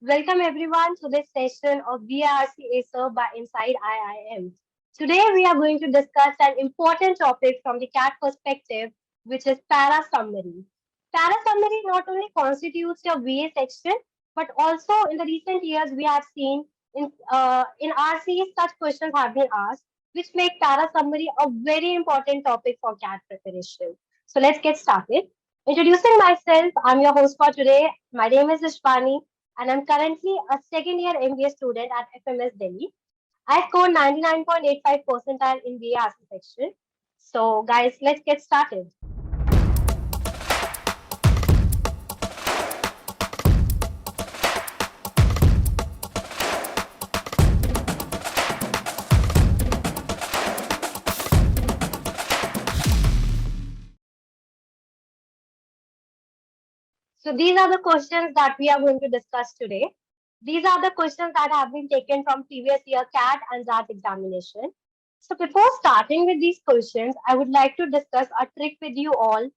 Welcome everyone to this session of VARC Acer by InsideIIM. Today we are going to discuss an important topic from the CAT perspective, which is para summary. Para summary not only constitutes your VA section, but also in the recent years we have seen in RC such questions have been asked, which make para summary a very important topic for CAT preparation. So let's get started. Introducing myself, I'm your host for today. My name is Ishbani and I'm currently a second year MBA student at FMS Delhi. I scored 99.85 percentile in VARC section. So, guys, let's get started. So, these are the questions that we are going to discuss today. These are the questions that have been taken from previous year CAT and XAT examination. So, before starting with these questions, I would like to discuss a trick with you all,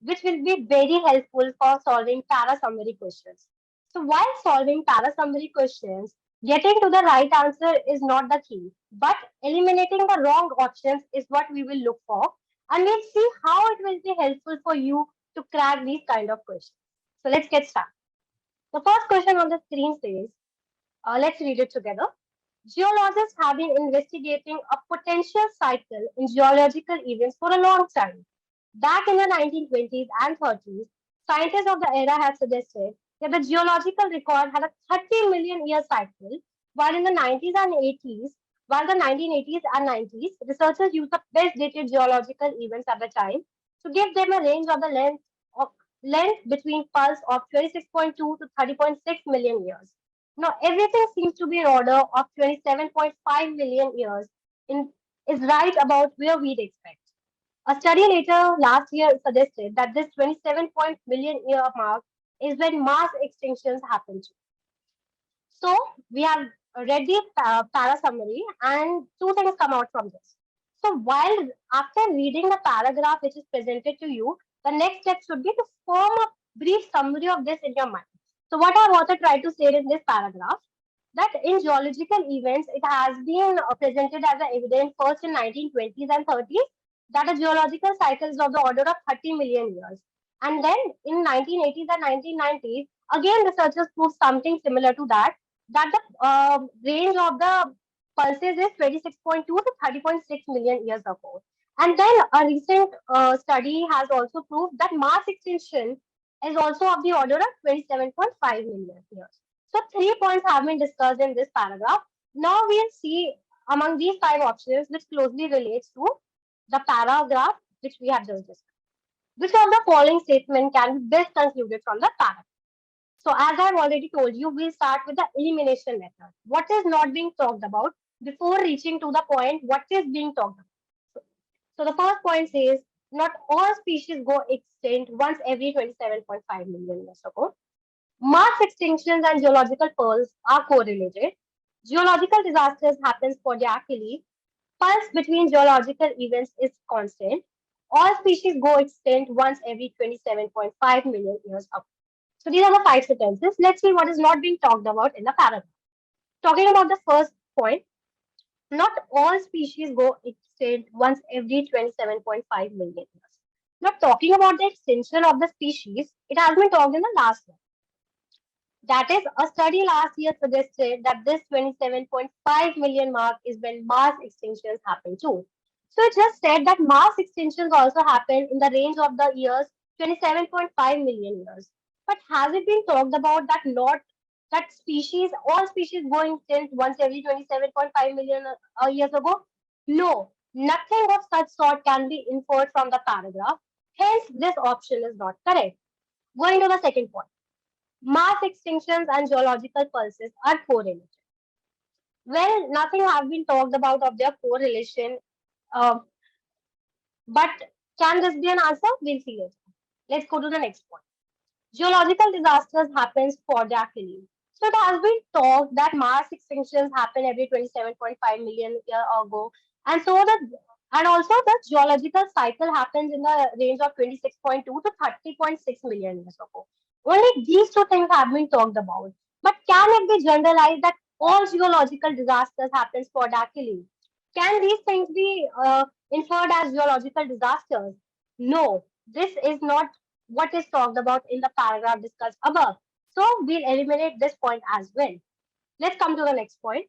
which will be very helpful for solving para summary questions. So, while solving para summary questions, getting to the right answer is not the key, but eliminating the wrong options is what we will look for. And we'll see how it will be helpful for you to crack these kind of questions. So let's get started. The first question on the screen says, let's read it together. Geologists have been investigating a potential cycle in geological events for a long time. Back in the 1920s and 30s, scientists of the era had suggested that the geological record had a 30 million year cycle, while in the 90s and 80s, while the 1980s and 90s, researchers used the best dated geological events at the time to give them a range of the length between pulse of 26.2 to 30.6 million years. Now, everything seems to be in order of 27.5 million years in, is right about where we'd expect. A study later last year suggested that this 27 million year mark is when mass extinctions happen. So we have read the para summary and two things come out from this. So while after reading the paragraph which is presented to you, the next step should be to form a brief summary of this in your mind. So what our author tried to say in this paragraph, that in geological events, it has been presented as an evidence first in 1920s and 30s that a geological cycle is of the order of 30 million years. And then in 1980s and 1990s, again researchers proved something similar to that the range of the pulses is 26.2 to 30.6 million years ago. And then a recent study has also proved that mass extinction is also of the order of 27.5 million years. So 3 points have been discussed in this paragraph. Now we'll see among these 5 options which closely relates to the paragraph which we have just discussed. Which of the following statement can be best concluded from the paragraph? So as I've already told you, we'll start with the elimination method. What is not being talked about before reaching to the point what is being talked about? So the first point says, not all species go extinct once every 27.5 million years ago. Mass extinctions and geological pearls are correlated. Geological disasters happen sporadically. Pulse between geological events is constant. All species go extinct once every 27.5 million years ago. So these are the 5 sentences. Let's see what is not being talked about in the paragraph. Talking about the first point, not all species go extinct once every 27.5 million years. Not talking about the extinction of the species, it has been talked in the last one. That is, a study last year suggested that this 27.5 million mark is when mass extinctions happen too. So it just said that mass extinctions also happen in the range of the years 27.5 million years. But has it been talked about that not that species, all species go extinct once every 27.5 million years ago? No, nothing of such sort can be inferred from the paragraph. Hence, this option is not correct. Going to the second point. Mass extinctions and geological pulses are correlated. Well, nothing have been talked about of their correlation, uh, but can this be an answer? We'll see later. Let's go to the next point. Geological disasters happen sporadically. So it has been talked that mass extinctions happen every 27.5 million years ago, and so the and also the geological cycle happens in the range of 26.2 to 30.6 million years ago. Only these two things have been talked about. But can it be generalized that all geological disasters happen sporadically? Can these things be inferred as geological disasters? No, this is not what is talked about in the paragraph discussed above. So we'll eliminate this point as well. Let's come to the next point.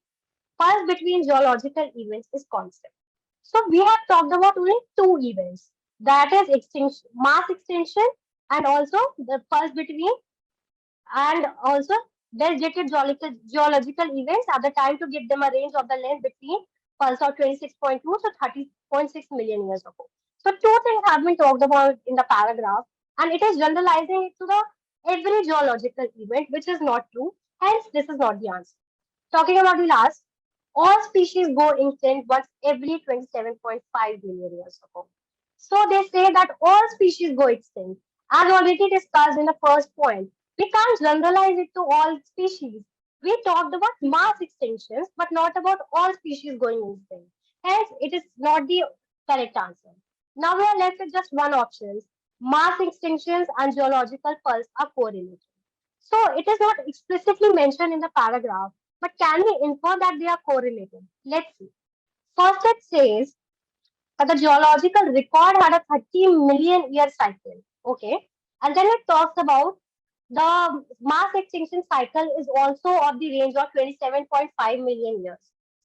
Pulse between geological events is constant. So we have talked about only two events. That is extinction, mass extinction, and also the pulse between, and also designated geological events at the time to give them a range of the length between pulse of 26.2 to 30.6 million years ago. So two things have been talked about in the paragraph, and it is generalizing it to the every geological event, which is not true. Hence, this is not the answer. Talking about the last, all species go extinct once every 27.5 million years ago. So they say that all species go extinct. As already discussed in the first point, we can't generalize it to all species. We talked about mass extinctions, but not about all species going extinct. Hence, it is not the correct answer. Now we are left with just one option. Mass extinctions and geological pulse are correlated. So it is not explicitly mentioned in the paragraph, but can we infer that they are correlated? Let's see. First, it says that the geological record had a 30 million year cycle. Okay. And then it talks about the mass extinction cycle is also of the range of 27.5 million years.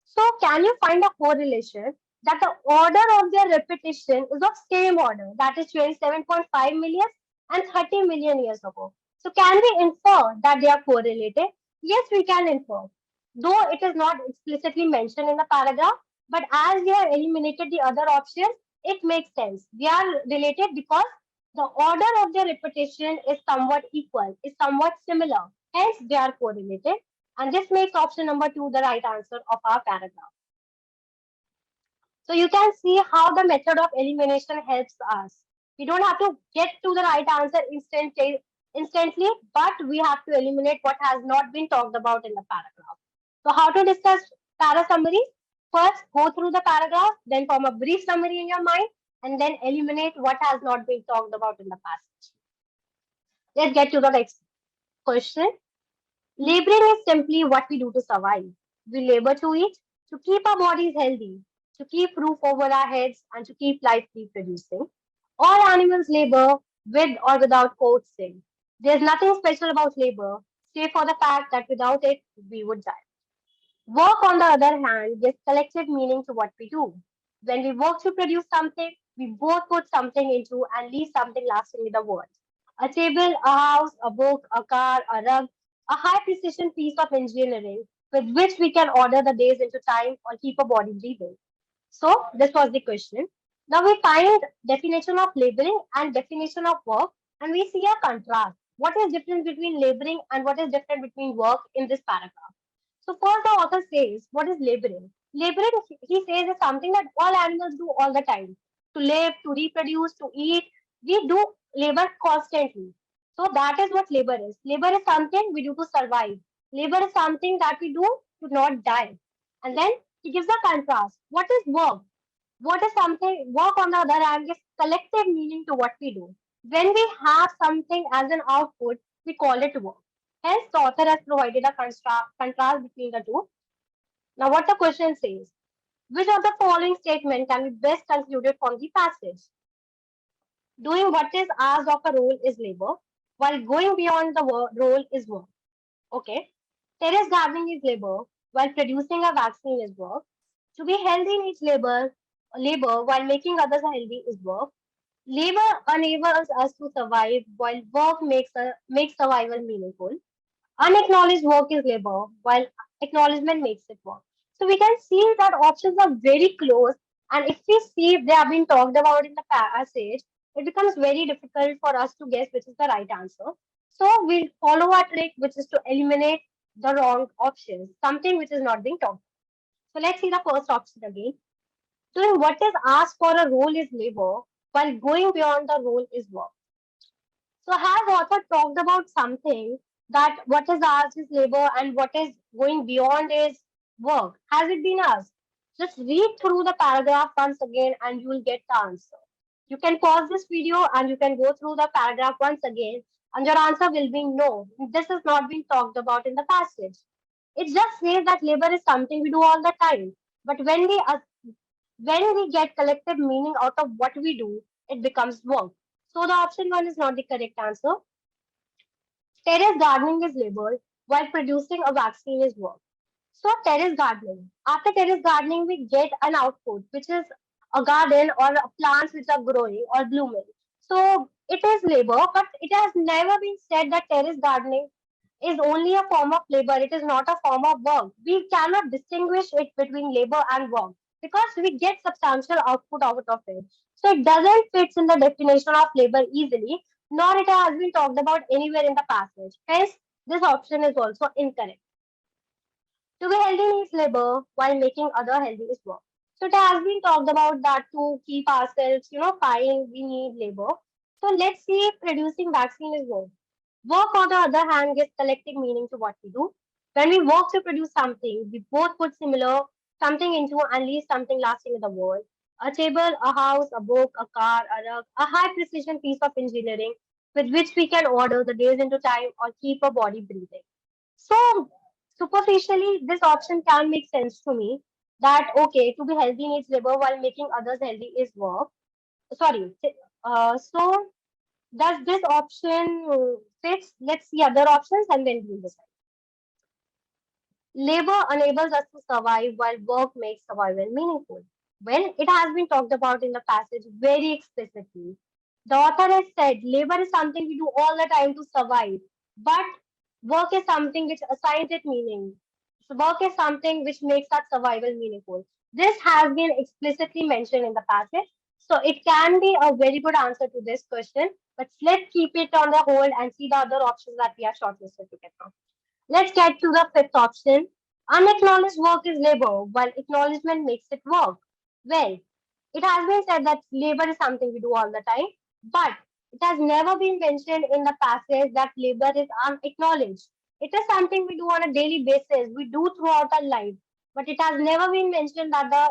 So can you find a correlation that the order of their repetition is of same order, that is 27.5 million and 30 million years ago? So can we infer that they are correlated? Yes, we can infer. Though it is not explicitly mentioned in the paragraph, but as we have eliminated the other options, it makes sense. They are related because the order of their repetition is somewhat equal, is somewhat similar. Hence, they are correlated. And this makes option number 2 the right answer of our paragraph. So you can see how the method of elimination helps us. We don't have to get to the right answer instantly, but we have to eliminate what has not been talked about in the paragraph. So how to discuss para summary? First, go through the paragraph, then form a brief summary in your mind, and then eliminate what has not been talked about in the passage. Let's get to the next question. Laboring is simply what we do to survive. We labor to eat, to keep our bodies healthy, to keep roof over our heads, and to keep life reproducing. All animals labor with or without coaxing. There's nothing special about labor, save for the fact that without it, we would die. Work, on the other hand, gives collective meaning to what we do. When we work to produce something, we both put something into and leave something lasting in the world. A table, a house, a book, a car, a rug, a high precision piece of engineering with which we can order the days into time or keep a body breathing. So this was the question. Now we find definition of laboring and definition of work, and we see a contrast. What is different between laboring and what is different between work in this paragraph? So first the author says, what is laboring? Laboring, he says, is something that all animals do all the time. To live, to reproduce, to eat, we do labor constantly. So that is what labor is. Labor is something we do to survive. Labor is something that we do to not die. And then he gives a contrast. What is work? What is something, work on the other hand gives collective meaning to what we do. When we have something as an output, we call it work. Hence, the author has provided a contrast between the two. Now, what the question says, which of the following statement can be best concluded from the passage? Doing what is asked of a role is labor, while going beyond the role is work. Okay. Terrace gardening is labor, while producing a vaccine is work. To be healthy needs labor while making others healthy is work. Labor enables us to survive, while work makes survival meaningful. Unacknowledged work is labor, while acknowledgement makes it work. So we can see that options are very close, and if we see if they have been talked about in the passage, it becomes very difficult for us to guess which is the right answer. So we'll follow our trick, which is to eliminate the wrong options, something which is not being talked. So let's see the first option again. Doing what is asked for a role is labor, while going beyond the role is work. So has author talked about something that what is asked is labor and what is going beyond is work? Has it been asked? Just read through the paragraph once again and you will get the answer. You can pause this video and you can go through the paragraph once again And your answer will be no. This is not being talked about in the passage. It just says that labor is something we do all the time. But when we get collective meaning out of what we do, it becomes work. So the option one is not the correct answer. Terrace gardening is labor, while producing a vaccine is work. So terrace gardening. After terrace gardening, we get an output, which is a garden or plants which are growing or blooming. So it is labor, but it has never been said that terrace gardening is only a form of labor. It is not a form of work. We cannot distinguish it between labor and work because we get substantial output out of it. So it doesn't fit in the definition of labor easily, nor it has been talked about anywhere in the passage. Hence, this option is also incorrect. To be healthy needs labor while making other healthy is work. So it has been talked about that to keep ourselves, fine, we need labor. So let's see if producing vaccine is work. Work, on the other hand, gives collective meaning to what we do. When we work to produce something, we both put similar something into and leave something lasting in the world. A table, a house, a book, a car, a rug, a high precision piece of engineering with which we can order the days into time or keep a body breathing. So superficially, this option can make sense to me that okay, to be healthy needs labor while making others healthy is work. Sorry. So does this option fits? Let's see other options and then we'll decide. Labor enables us to survive while work makes survival meaningful. Well, it has been talked about in the passage very explicitly. The author has said labor is something we do all the time to survive, but work is something which assigns it meaning. So work is something which makes that survival meaningful. This has been explicitly mentioned in the passage. So it can be a very good answer to this question, but let's keep it on the hold and see the other options that we have shortlisted together. Let's get to the fifth option. Unacknowledged work is labor, while acknowledgement makes it work. Well, it has been said that labor is something we do all the time, but it has never been mentioned in the passage that labor is unacknowledged. It is something we do on a daily basis, we do throughout our life, but it has never been mentioned that the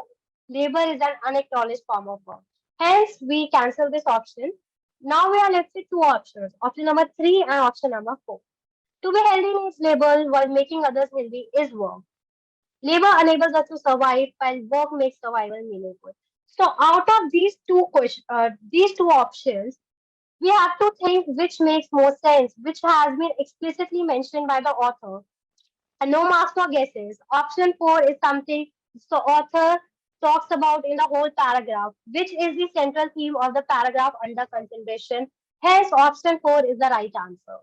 labor is an unacknowledged form of work. Hence, we cancel this option. Now we are left with two options, option number three and option number four. To be healthy needs labor while making others healthy is work. Labor enables us to survive while work makes survival meaningful. So out of these two options, we have to think which makes more sense, which has been explicitly mentioned by the author. And no marks for guesses. Option four is something the author talks about in the whole paragraph, which is the central theme of the paragraph under consideration. Hence, option four is the right answer.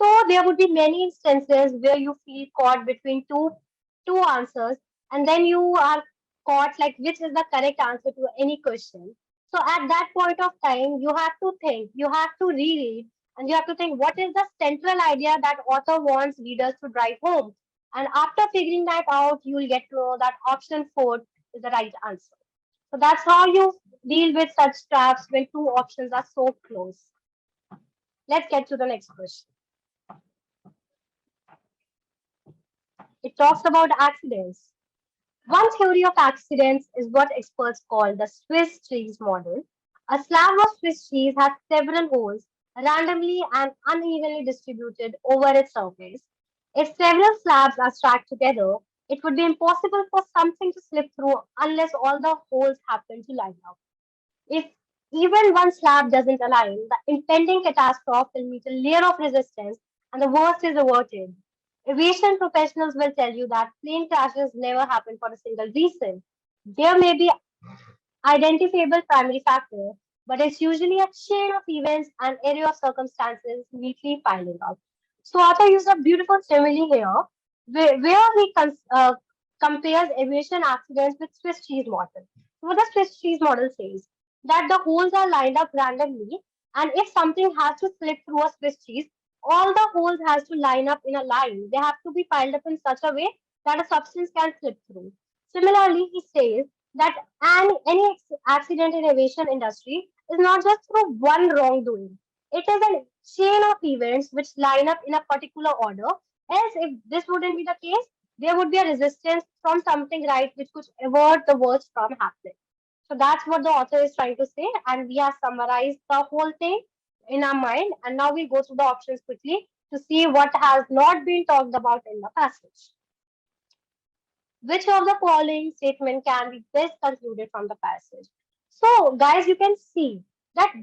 So there would be many instances where you feel caught between two answers, and then you are caught like which is the correct answer to any question. So at that point of time, you have to think, you have to reread, and you have to think what is the central idea that author wants readers to drive home. And after figuring that out, you will get to know that option four is the right answer. So that's how you deal with such traps when two options are so close. Let's get to the next question. It talks about accidents. One theory of accidents is what experts call the Swiss cheese model. A slab of Swiss cheese has several holes randomly and unevenly distributed over its surface. If several slabs are stacked together, it would be impossible for something to slip through unless all the holes happen to line up. If even one slab doesn't align, the impending catastrophe will meet a layer of resistance and the worst is averted. Aviation professionals will tell you that plane crashes never happen for a single reason. There may be identifiable primary factor, but it's usually a chain of events and array of circumstances neatly piling up. So author used a beautiful simile here, where he compares aviation accidents with Swiss cheese model. So what the Swiss cheese model says that the holes are lined up randomly, and if something has to slip through a Swiss cheese, all the holes has to line up in a line. They have to be piled up in such a way that a substance can slip through. Similarly, he says that any accident in aviation industry is not just through one wrongdoing. It is a chain of events which line up in a particular order. Else, if this wouldn't be the case, there would be a resistance from something right which could avert the worst from happening. So that's what the author is trying to say, and we have summarized the whole thing. in our mind. And now we'll go through the options quickly to see what has not been talked about in the passage. Which of the following statement can be best concluded from the passage? So, guys, you can see that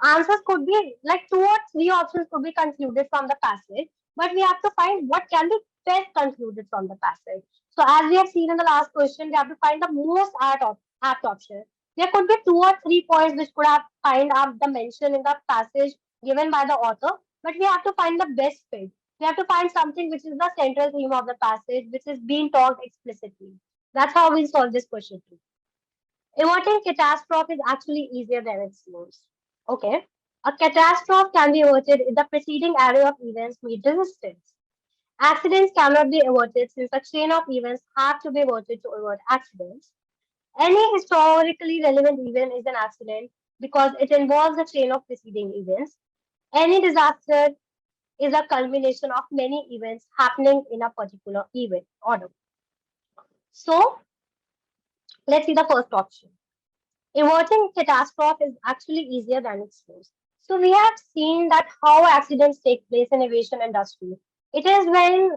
answers could be like 2 or 3 options could be concluded from the passage, but we have to find what can be best concluded from the passage. So, as we have seen in the last question, we have to find the most apt option. There could be 2 or 3 points which could have find out the mention in the passage given by the author, but we have to find the best fit. We have to find something which is the central theme of the passage, which is being talked explicitly. That's how we solve this question too. Averting catastrophe is actually easier than it seems. Okay. A catastrophe can be averted if the preceding array of events meet resistance. Accidents cannot be averted since a chain of events have to be averted to avert accidents. Any historically relevant event is an accident because it involves a chain of preceding events. Any disaster is a culmination of many events happening in a particular event order. So let's see the first option. Averting catastrophe is actually easier than it seems. So we have seen that how accidents take place in aviation industry. It is when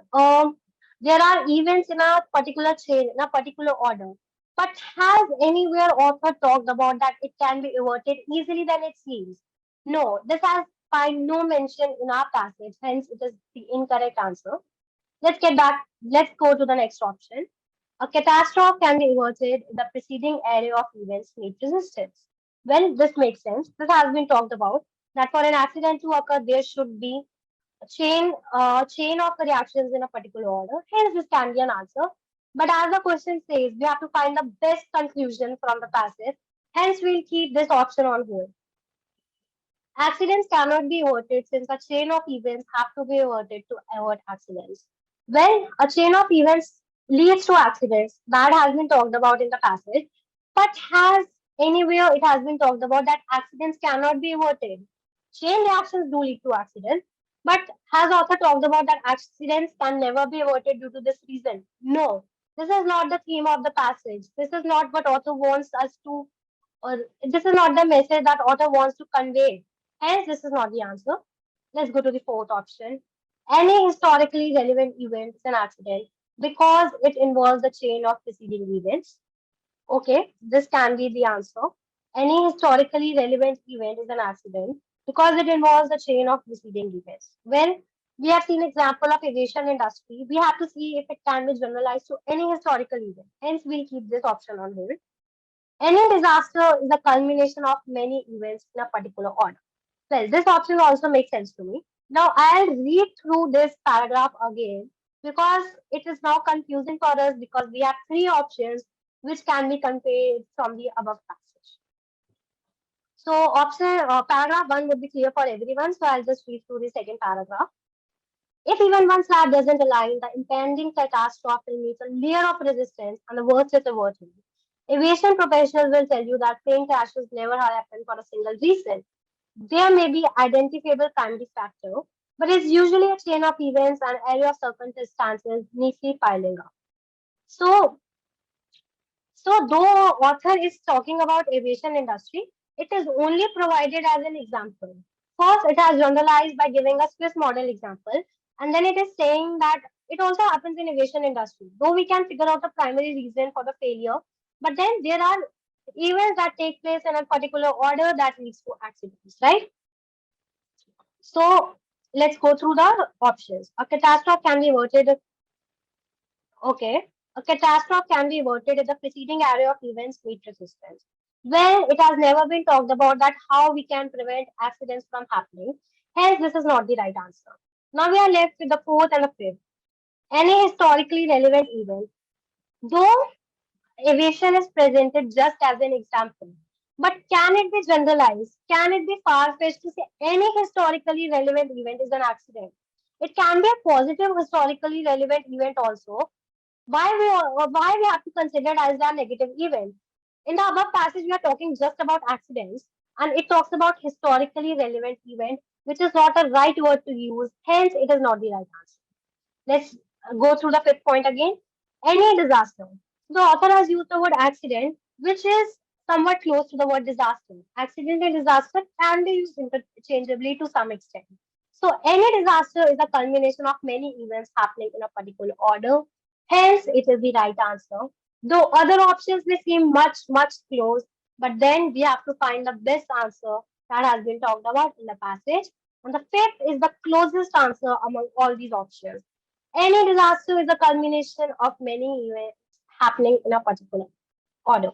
there are events in a particular chain, in a particular order. But has anywhere author talked about that it can be averted easily than it seems? No, this has find no mention in our passage, hence it is the incorrect answer. Let's get back, let's go to the next option. A catastrophe can be averted if the preceding array of events meet resistance. Well, this makes sense. This has been talked about that for an accident to occur, there should be a chain of reactions in a particular order. Hence, this can be an answer. But as the question says, we have to find the best conclusion from the passage. Hence, we'll keep this option on hold. Accidents cannot be averted since a chain of events have to be averted to avert accidents. When a chain of events leads to accidents, that has been talked about in the passage, but has anywhere it has been talked about that accidents cannot be averted. Chain reactions do lead to accidents, but has author talked about that accidents can never be averted due to this reason? No, this is not the theme of the passage. This is not what author wants us to, or this is not the message that author wants to convey. Hence, this is not the answer. Let's go to the fourth option. Any historically relevant event is an accident because it involves a chain of preceding events. Okay, this can be the answer. Any historically relevant event is an accident because it involves a chain of preceding events. When we have seen example of aviation industry, we have to see if it can be generalized to any historical event. Hence, we'll keep this option on hold. Any disaster is a culmination of many events in a particular order. Well, this option also makes sense to me. Now, I'll read through this paragraph again because it is now confusing for us because we have 3 options which can be conveyed from the above passage. So, paragraph 1 would be clear for everyone. So, I'll just read through the second paragraph. If even one slab doesn't align, the impending catastrophe meets a layer of resistance and the worst is averted. Aviation professionals will tell you that plane crashes never happen for a single reason. There may be identifiable primary factor, but it's usually a chain of events and area of circumstances neatly piling up. So, though author is talking about aviation industry, it is only provided as an example. First, it has generalized by giving a Swiss model example, and then it is saying that it also happens in aviation industry. Though we can figure out the primary reason for the failure, but then there are events that take place in a particular order that leads to accidents, right? So let's go through the options. A catastrophe can be averted. Okay. A catastrophe can be averted if the preceding array of events meet resistance. Well, it has never been talked about that how we can prevent accidents from happening. Hence, this is not the right answer. Now we are left with the fourth and the fifth. Any historically relevant event. Though aviation is presented just as an example, but can it be generalized? Can it be far-fetched to say any historically relevant event is an accident? It can be a positive historically relevant event also. Why we have to consider it as a negative event? In the above passage, we are talking just about accidents, and it talks about historically relevant event, which is not a right word to use. Hence, it is not the right answer. Let's go through the fifth point again. Any disaster. The author has used the word accident, which is somewhat close to the word disaster. Accident and disaster can be used interchangeably to some extent. So any disaster is a culmination of many events happening in a particular order. Hence, it is the right answer. Though other options may seem much close, but then we have to find the best answer that has been talked about in the passage. And the fifth is the closest answer among all these options. Any disaster is a culmination of many events happening in a particular order.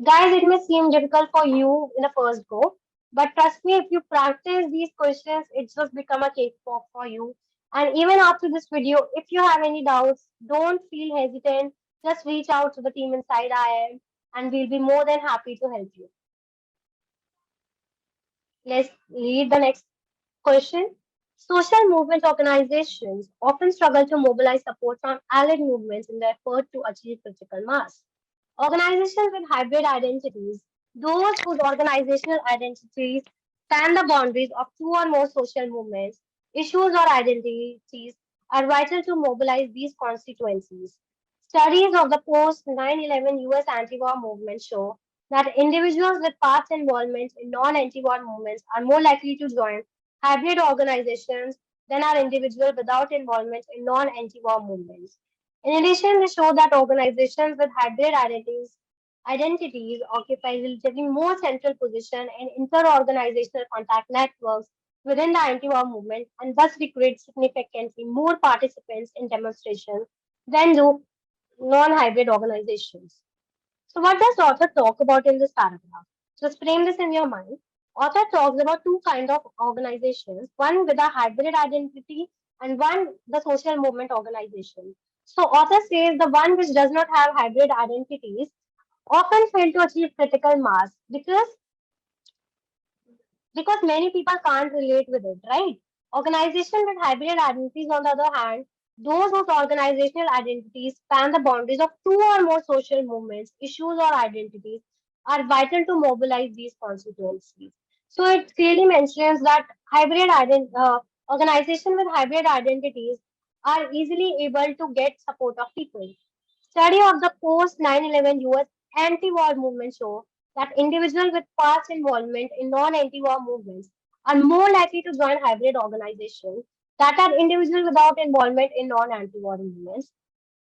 Guys, it may seem difficult for you in the first go, but trust me, if you practice these questions, it just become a cakewalk for you. And even after this video, if you have any doubts, don't feel hesitant. Just reach out to the team inside IIM and we'll be more than happy to help you. Let's read the next question. Social movement organizations often struggle to mobilize support from allied movements in their effort to achieve critical mass. Organizations with hybrid identities, those whose organizational identities span the boundaries of two or more social movements, issues, or identities, are vital to mobilize these constituencies. Studies of the post 9/11 US anti war movement show that individuals with past involvement in non anti war movements are more likely to join hybrid organizations than are individuals without involvement in non anti war movements. In addition, they show that organizations with hybrid identities occupy relatively more central position in inter-organizational contact networks within the anti-war movement and thus recruit significantly more participants in demonstrations than do non-hybrid organizations. So what does the author talk about in this paragraph? Just frame this in your mind. Author talks about two kinds of organizations, one with a hybrid identity and one the social movement organization. So author says the one which does not have hybrid identities often fail to achieve critical mass because many people can't relate with it, right? Organizations with hybrid identities, on the other hand, those whose organizational identities span the boundaries of two or more social movements, issues, or identities, are vital to mobilize these constituencies. So it clearly mentions that organizations with hybrid identities are easily able to get support of people. Study of the post 9/11 US anti-war movement show that individuals with past involvement in non-anti-war movements are more likely to join hybrid organizations that are individuals without involvement in non-anti-war movements.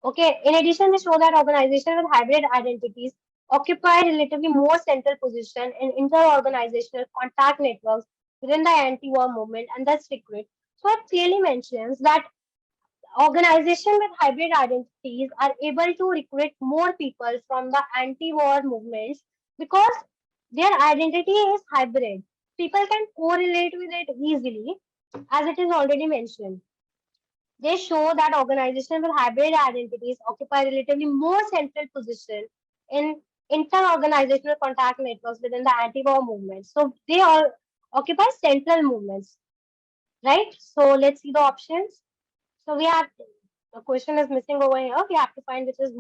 Okay. In addition, they show that organizations with hybrid identities occupy relatively more central position in inter-organizational contact networks within the anti-war movement and thus recruit. So it clearly mentions that organizations with hybrid identities are able to recruit more people from the anti-war movements because their identity is hybrid. People can correlate with it easily, as it is already mentioned. They show that organizations with hybrid identities occupy relatively more central position in inter-organizational contact networks within the anti-war movement. So they all occupy central movements, right? So let's see the options. So we have the question is missing over here. We have to find which is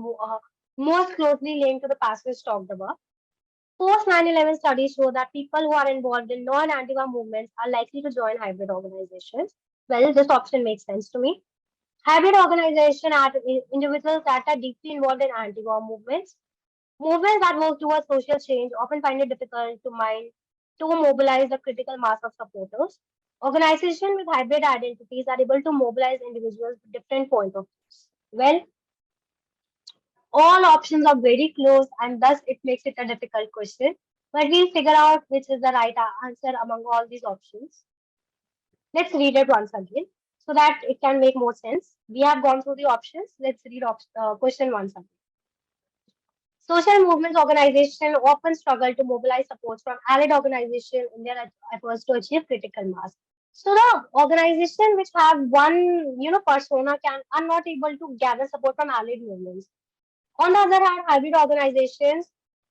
most closely linked to the passage talked about. Post 9/11 studies show that people who are involved in non-anti-war movements are likely to join hybrid organizations. Well, this option makes sense to me. Hybrid organization are individuals that are deeply involved in anti-war movements. Movements that work towards social change often find it difficult to mobilize a critical mass of supporters. Organizations with hybrid identities are able to mobilize individuals with different points of view. Well, all options are very close and thus it makes it a difficult question. But we'll figure out which is the right answer among all these options. Let's read it once again so that it can make more sense. We have gone through the options. Let's read question once again. Social movements organizations often struggle to mobilize support from allied organizations in their efforts to achieve critical mass. So the organization which have one, persona are not able to gather support from allied movements. On the other hand, hybrid organizations,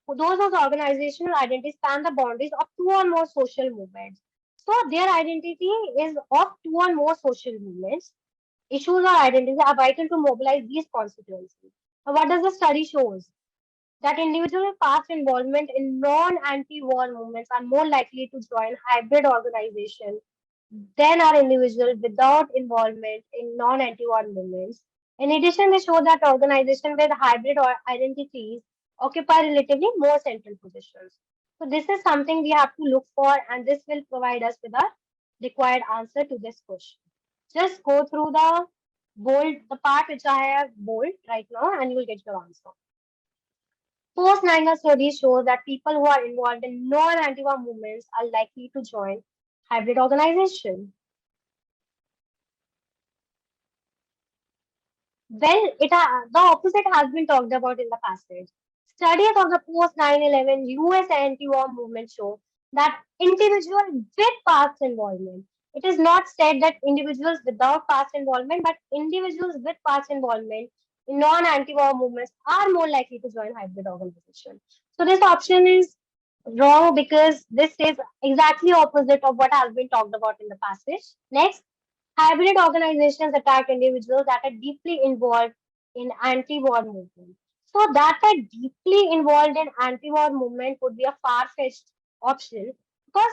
those whose organizational identities span the boundaries of two or more social movements. So their identity is of two or more social movements. Issues or identities are vital to mobilize these constituencies. Now, what does the study shows? That individuals with past involvement in non-anti-war movements are more likely to join hybrid organizations than are individuals without involvement in non-anti-war movements. In addition, they show that organizations with hybrid or identities occupy relatively more central positions. So this is something we have to look for, and this will provide us with a required answer to this question. Just go through the part which I have bold right now, and you will get your answer. Post 9 studies show that people who are involved in non-anti-war movements are likely to join hybrid organization. Well, the opposite has been talked about in the passage. Studies of the post 9/11 US anti-war movement show that individuals with past involvement. It is not said that individuals without past involvement, but individuals with past involvement in non-anti-war movements are more likely to join hybrid organization. So this option is wrong because this is exactly opposite of what has been talked about in the passage. Next, hybrid organizations attack individuals that are deeply involved in anti-war movement. So that are deeply involved in anti-war movement would be a far-fetched option because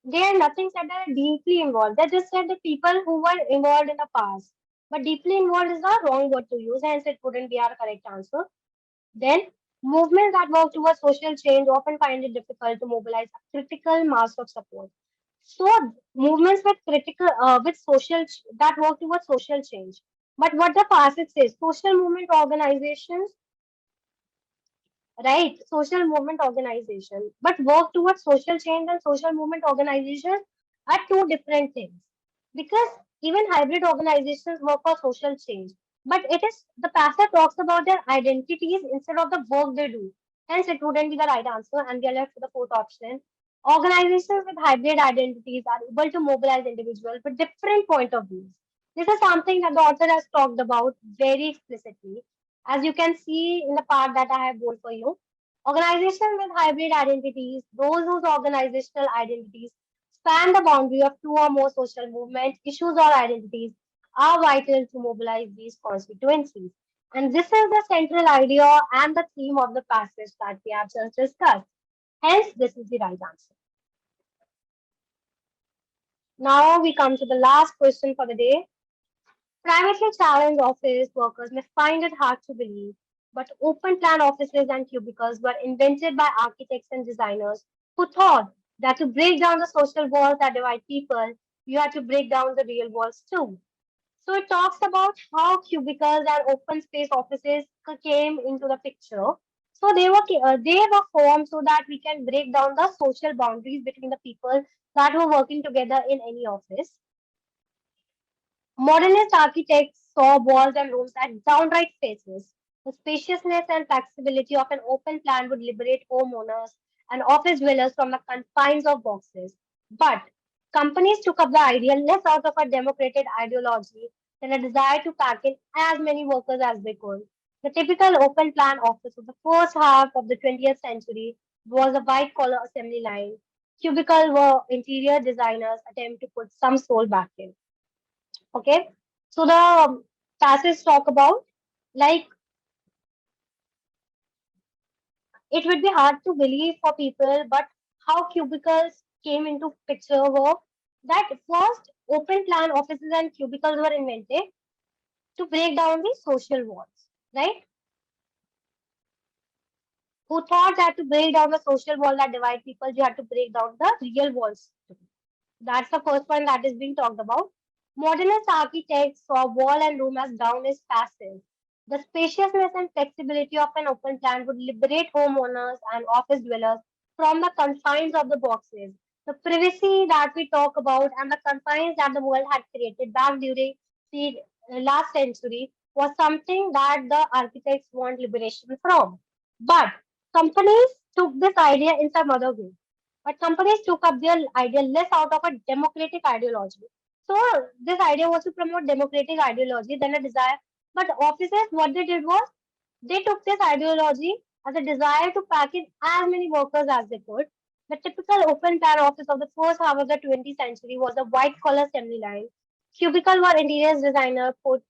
they are nothing said that are deeply involved. They just said the people who were involved in the past. But deeply involved is the wrong word to use, hence it wouldn't be our correct answer. Then, movements that work towards social change often find it difficult to mobilize a critical mass of support. So, movements with with that work towards social change. But what the passage says, social movement organizations, right? Social movement organization, but work towards social change and social movement organizations are two different things. Because even hybrid organizations work for social change, but it is the passage talks about their identities instead of the work they do. Hence, it wouldn't be the right answer, and we are left with the fourth option. Organizations with hybrid identities are able to mobilize individuals with different point of views. This is something that the author has talked about very explicitly, as you can see in the part that I have bold for you. Organizations with hybrid identities, those whose organizational identities span the boundary of two or more social movements, issues, or identities, are vital to mobilize these constituencies. And this is the central idea and the theme of the passage that we have just discussed. Hence, this is the right answer. Now we come to the last question for the day. Privately challenged office workers may find it hard to believe, but open plan offices and cubicles were invented by architects and designers who thought that to break down the social walls that divide people, you had to break down the real walls too. So it talks about how cubicles and open space offices came into the picture. So they were formed so that we can break down the social boundaries between the people that were working together in any office. Modernist architects saw walls and rooms as downright spaces. The spaciousness and flexibility of an open plan would liberate homeowners and office dwellers from the confines of boxes. But companies took up the idea less out of a democratic ideology than a desire to pack in as many workers as they could. The typical open plan office of the first half of the 20th century was a white collar assembly line. Cubicles were interior designers attempt to put some soul back in. Okay, so the passage talk about like it would be hard to believe for people, but how cubicles came into picture were that first open plan offices and cubicles were invented to break down the social walls, right? Who thought that to break down the social wall that divide people, you had to break down the real walls. That's the first one that is being talked about. Modernist architects saw wall and room as down as passive. The spaciousness and flexibility of an open plan would liberate homeowners and office dwellers from the confines of the boxes. The privacy that we talk about and the confines that the world had created back during the last century was something that the architects want liberation from. But companies took this idea in some other way. But companies took up their idea less out of a democratic ideology. So this idea was to promote democratic ideology than a desire. But offices, what they did was they took this ideology as a desire to pack in as many workers as they could. The typical open plan office of the first half of the 20th century was a white collar assembly line. Cubicle were interiors designer put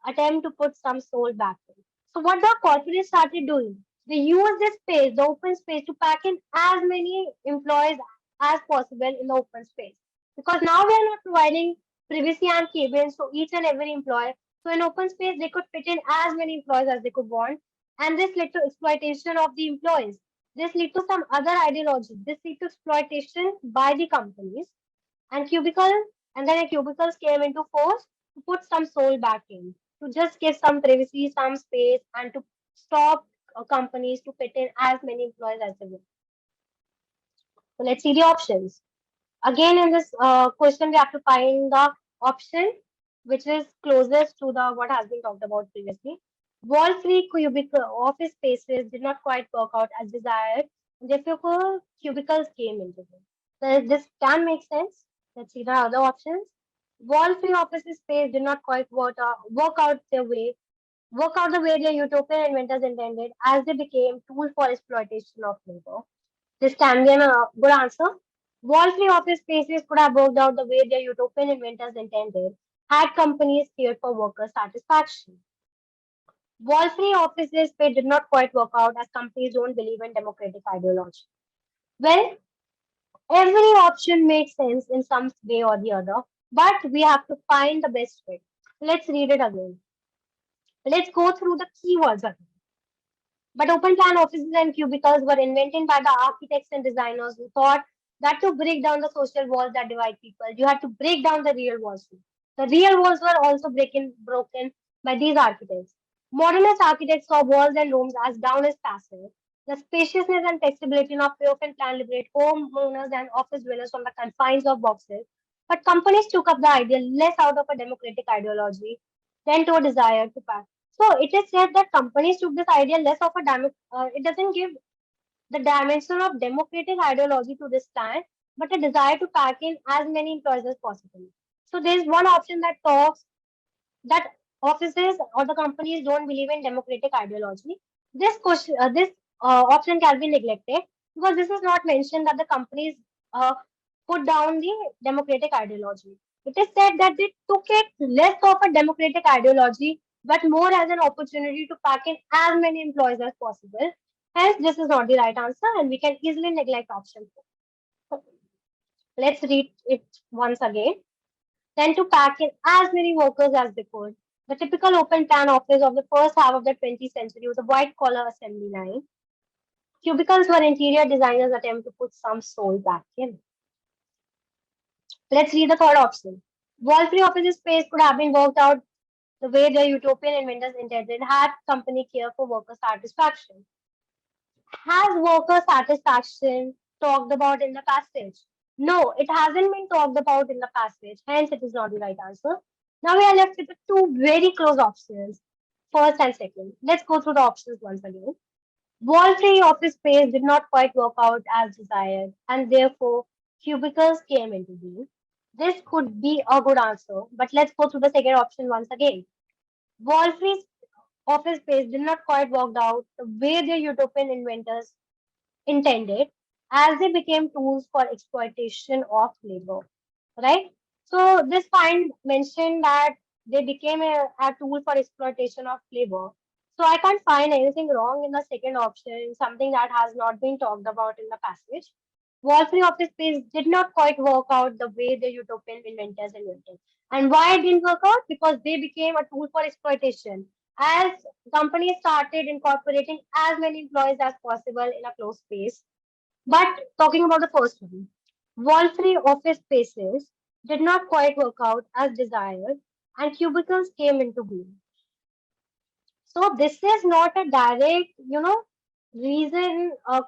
attempt to put some soul back in. So what the corporates started doing, they used this space, the open space, to pack in as many employees as possible in the open space. Because now we are not providing privacy and cabins to each and every employee. So in open space, they could fit in as many employees as they could want, and this led to exploitation of the employees. This led to some other ideology. This led to exploitation by the companies and and then cubicles came into force to put some soul back in, to just give some privacy, some space, and to stop companies to fit in as many employees as they would. So let's see the options. Again, in this question, we have to find the option which is closest to the what has been talked about previously. Wall-free cubicle office spaces did not quite work out as desired, and therefore cubicles came into it. So this can make sense. Let's see the other options. Wall-free office space did not quite work out the way their utopian inventors intended, as they became tools for exploitation of labor. This can be a good answer. Wall-free office spaces could have worked out the way their utopian inventors intended had companies cared for worker satisfaction. Wall-free offices space did not quite work out as companies don't believe in democratic ideology. Well, every option makes sense in some way or the other, but we have to find the best fit. Let's read it again. Let's go through the keywords again. But open plan offices and cubicles were invented by the architects and designers who thought that to break down the social walls that divide people, you had to break down the real walls too. The real walls were also broken by these architects. Modernist architects saw walls and rooms as down as passive. The spaciousness and flexibility of open plan liberate homeowners and office dwellers from the confines of boxes. But companies took up the idea less out of a democratic ideology than to a desire to pass. So it is said that companies took this idea less of it doesn't give the dimension of democratic ideology to this plan, but a desire to pack in as many employees as possible. So there is one option that talks that offices or the companies don't believe in democratic ideology. This option can be neglected because this is not mentioned that the companies uh, put down the democratic ideology. It is said that they took it less of a democratic ideology, but more as an opportunity to pack in as many employees as possible. Hence, this is not the right answer, and we can easily neglect option 4. Let's read it once again. Then to pack in as many workers as they could. The typical open plan office of the first half of the 20th century was a white collar assembly line. Cubicles were interior designers' attempt to put some soul back in. Let's read the third option. Wall-free office space could have been worked out the way their utopian inventors intended had company care for worker satisfaction. Has worker satisfaction talked about in the passage? No, it hasn't been talked about in the passage. Hence, it is not the right answer. Now we are left with the two very close options, first and second. Let's go through the options once again. Wall-free office space did not quite work out as desired, and therefore cubicles came into being. This could be a good answer, but let's go through the second option once again. Wall-free office space did not quite work out the way their utopian inventors intended, as they became tools for exploitation of labor. Right? So this find mentioned that they became a tool for exploitation of labor. So I can't find anything wrong in the second option, something that has not been talked about in the passage. Wall-free office space did not quite work out the way the utopian inventors invented. And why it didn't work out? Because they became a tool for exploitation. As companies started incorporating as many employees as possible in a closed space. But talking about the first one, wall-free office spaces did not quite work out as desired, and cubicles came into being. So this is not a direct,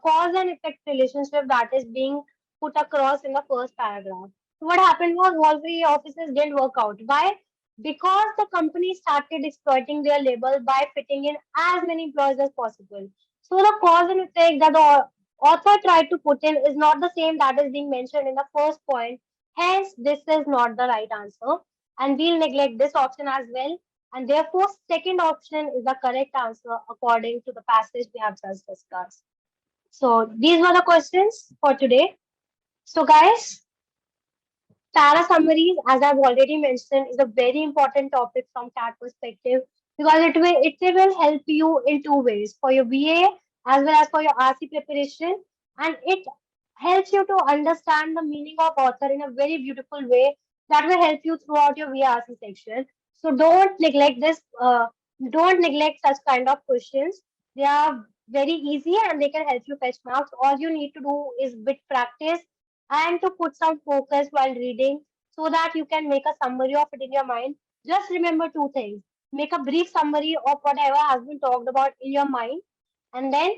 cause and effect relationship that is being put across in the first paragraph. So what happened was wall-free offices didn't work out. Why? Because the company started exploiting their labor by fitting in as many employees as possible. So the cause and effect that the author tried to put in is not the same that is being mentioned in the first point. Hence, this is not the right answer. And we'll neglect this option as well, and therefore second option is the correct answer according to the passage we have just discussed. So these were the questions for today. So guys, para summaries, as I've already mentioned, is a very important topic from CAT perspective because it will help you in two ways, for your VA as well as for your RC preparation, and it helps you to understand the meaning of author in a very beautiful way that will help you throughout your VRC section. So don't neglect this. Don't neglect such kind of questions. They are very easy and they can help you fetch marks. All you need to do is bit practice and to put some focus while reading so that you can make a summary of it in your mind. Just remember two things. Make a brief summary of whatever has been talked about in your mind, and then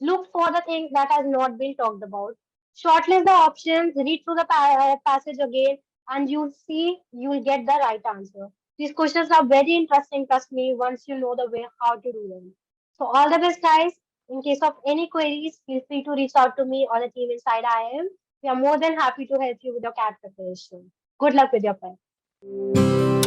look for the things that has not been talked about. Shortlist the options, read through the passage again, and you'll see you'll get the right answer. These questions are very interesting, trust me, once you know the way how to do them. So all the best, guys. In case of any queries, feel free to reach out to me or the team inside IIM. We are more than happy to help you with your CAT preparation. Good luck with your prep.